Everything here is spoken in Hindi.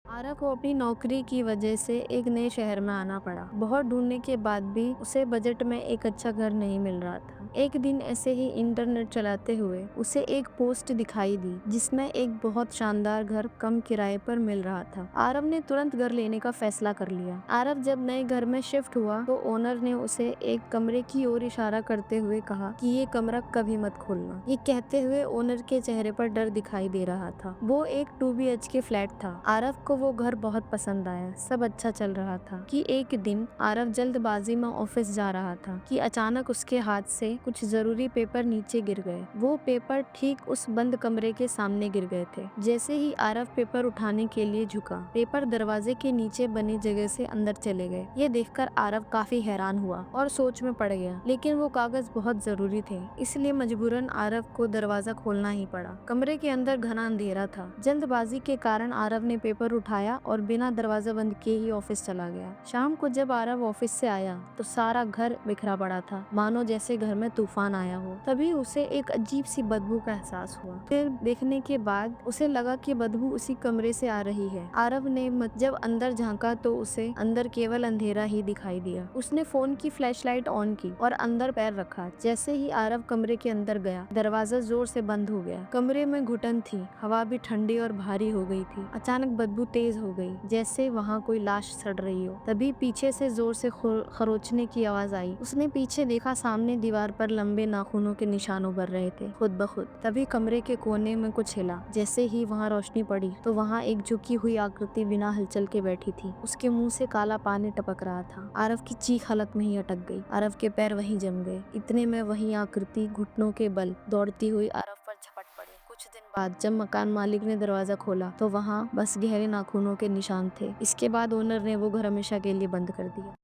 आरा को अपनी नौकरी की वजह से एक नए शहर में आना पड़ा। बहुत ढूंढने के बाद भी उसे बजट में एक अच्छा घर नहीं मिल रहा था। एक दिन ऐसे ही इंटरनेट चलाते हुए उसे एक पोस्ट दिखाई दी जिसमें एक बहुत शानदार घर कम किराए पर मिल रहा था। आरव ने तुरंत घर लेने का फैसला कर लिया। आरव जब नए घर में शिफ्ट हुआ तो ओनर ने उसे एक कमरे की ओर इशारा करते हुए कहा कि ये कमरा कभी मत खोलना। ये कहते हुए ओनर के चेहरे पर डर दिखाई दे रहा था। वो एक 2 BHK फ्लैट था। आरव को वो घर बहुत पसंद आया। सब अच्छा चल रहा था कि एक दिन आरव जल्दबाजी में ऑफिस जा रहा था कि अचानक उसके हाथ से कुछ जरूरी पेपर नीचे गिर गए। वो पेपर ठीक उस बंद कमरे के सामने गिर गए थे। जैसे ही आरव पेपर उठाने के लिए झुका, पेपर दरवाजे के नीचे बनी जगह से अंदर चले गए। ये देखकर आरव काफी हैरान हुआ और सोच में पड़ गया, लेकिन वो कागज बहुत जरूरी थे, इसलिए मजबूरन आरव को दरवाजा खोलना ही पड़ा। कमरे के अंदर घना अंधेरा था। जल्दबाजी के कारण आरव ने पेपर उठाया और बिना दरवाजा बंद किए ही ऑफिस चला गया। शाम को जब आरव ऑफिस से आया तो सारा घर बिखरा पड़ा था, मानो जैसे घर में तूफान आया हो। तभी उसे एक अजीब सी बदबू का एहसास हुआ। फिर देखने के बाद उसे लगा कि बदबू उसी कमरे से आ रही है। आरव ने जब अंदर झांका तो उसे अंदर केवल अंधेरा ही दिखाई दिया। उसने फोन की फ्लैशलाइट ऑन की और अंदर पैर रखा। जैसे ही आरव कमरे के अंदर गया, दरवाजा जोर से बंद हो गया। कमरे में घुटन थी, हवा भी ठंडी और भारी हो गई थी। अचानक बदबू तेज हो गई, जैसे वहाँ कोई लाश सड़ रही हो। तभी पीछे से जोर से खरोचने की आवाज आई। उसने पीछे देखा, सामने दीवार पर लंबे नाखूनों के निशान उभर रहे थे, खुद ब खुद। तभी कमरे के कोने में कुछ हिला। जैसे ही वहाँ रोशनी पड़ी तो वहाँ एक झुकी हुई आकृति बिना हलचल के बैठी थी। उसके मुंह से काला पानी टपक रहा था। आरव की चीख हालत में ही अटक गई। आरव के पैर वहीं जम गए। इतने में वही आकृति घुटनों के बल दौड़ती हुई आरव पर झपट पड़ी। कुछ दिन बाद जब मकान मालिक ने दरवाजा खोला तो वहाँ बस गहरे नाखूनों के निशान थे। इसके बाद ओनर ने वो घर हमेशा के लिए बंद कर दिया।